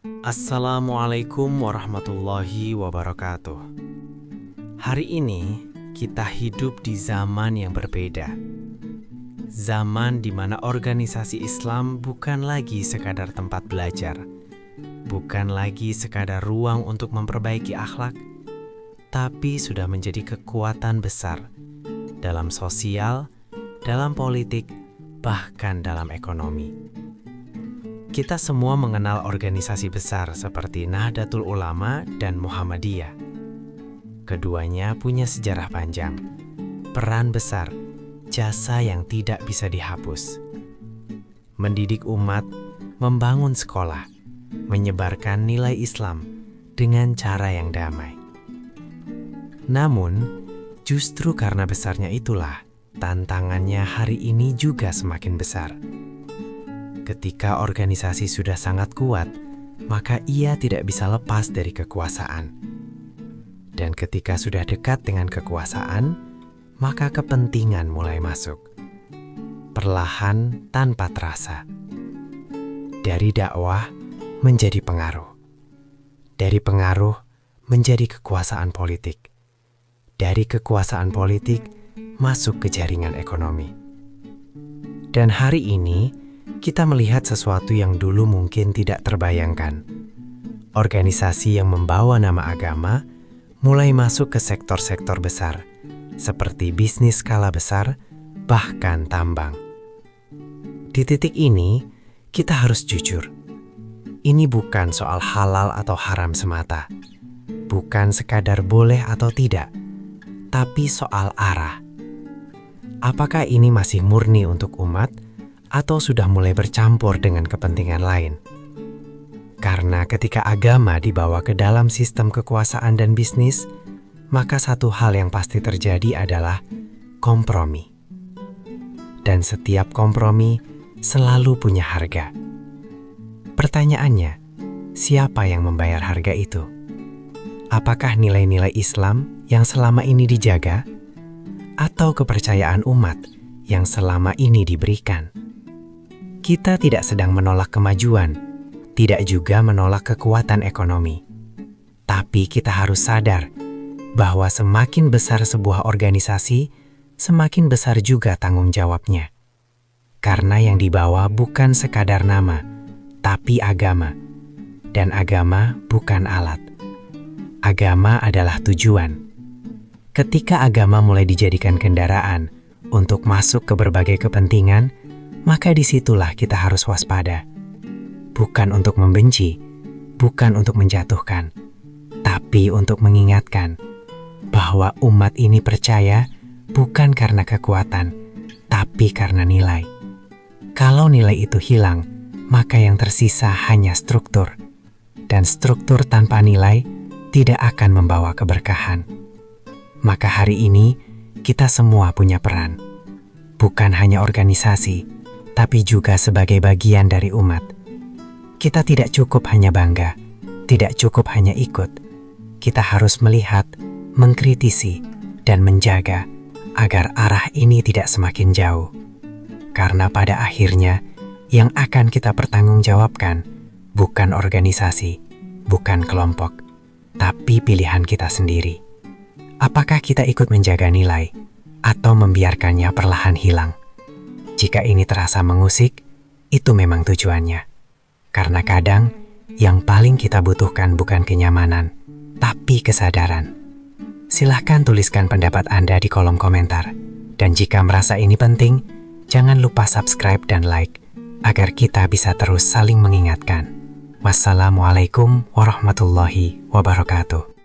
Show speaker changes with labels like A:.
A: Assalamualaikum warahmatullahi wabarakatuh. Hari ini kita hidup di zaman yang berbeda. Zaman di mana organisasi Islam bukan lagi sekadar tempat belajar, bukan lagi sekadar ruang untuk memperbaiki akhlak, tapi sudah menjadi kekuatan besar dalam sosial, dalam politik, bahkan dalam ekonomi. Kita semua mengenal organisasi besar seperti Nahdlatul Ulama dan Muhammadiyah. Keduanya punya sejarah panjang, peran besar, jasa yang tidak bisa dihapus. Mendidik umat, membangun sekolah, menyebarkan nilai Islam dengan cara yang damai. Namun, justru karena besarnya itulah, tantangannya hari ini juga semakin besar. Ketika organisasi sudah sangat kuat, maka ia tidak bisa lepas dari kekuasaan. Dan ketika sudah dekat dengan kekuasaan, maka kepentingan mulai masuk. Perlahan tanpa terasa. Dari dakwah menjadi pengaruh. Dari pengaruh menjadi kekuasaan politik. Dari kekuasaan politik masuk ke jaringan ekonomi. Dan hari ini, kita melihat sesuatu yang dulu mungkin tidak terbayangkan. Organisasi yang membawa nama agama mulai masuk ke sektor-sektor besar, seperti bisnis skala besar, bahkan tambang. Di titik ini, kita harus jujur. Ini bukan soal halal atau haram semata. Bukan sekadar boleh atau tidak, tapi soal arah. Apakah ini masih murni untuk umat, atau sudah mulai bercampur dengan kepentingan lain? Karena ketika agama dibawa ke dalam sistem kekuasaan dan bisnis, maka satu hal yang pasti terjadi adalah kompromi. Dan setiap kompromi selalu punya harga. Pertanyaannya, siapa yang membayar harga itu? Apakah nilai-nilai Islam yang selama ini dijaga? Atau kepercayaan umat yang selama ini diberikan? Kita tidak sedang menolak kemajuan, tidak juga menolak kekuatan ekonomi. Tapi kita harus sadar bahwa semakin besar sebuah organisasi, semakin besar juga tanggung jawabnya. Karena yang dibawa bukan sekadar nama, tapi agama. Dan agama bukan alat. Agama adalah tujuan. Ketika agama mulai dijadikan kendaraan untuk masuk ke berbagai kepentingan, maka disitulah kita harus waspada. Bukan untuk membenci, bukan untuk menjatuhkan, tapi untuk mengingatkan bahwa umat ini percaya bukan karena kekuatan, tapi karena nilai. Kalau nilai itu hilang, maka yang tersisa hanya struktur. Dan struktur tanpa nilai tidak akan membawa keberkahan. Maka hari ini, kita semua punya peran. Bukan hanya organisasi, tapi juga sebagai bagian dari umat. Kita tidak cukup hanya bangga, tidak cukup hanya ikut. Kita harus melihat, mengkritisi, dan menjaga agar arah ini tidak semakin jauh. Karena pada akhirnya, yang akan kita pertanggungjawabkan bukan organisasi, bukan kelompok, tapi pilihan kita sendiri. Apakah kita ikut menjaga nilai, atau membiarkannya perlahan hilang? Jika ini terasa mengusik, itu memang tujuannya. Karena kadang, yang paling kita butuhkan bukan kenyamanan, tapi kesadaran. Silahkan tuliskan pendapat Anda di kolom komentar. Dan jika merasa ini penting, jangan lupa subscribe dan like, agar kita bisa terus saling mengingatkan. Wassalamualaikum warahmatullahi wabarakatuh.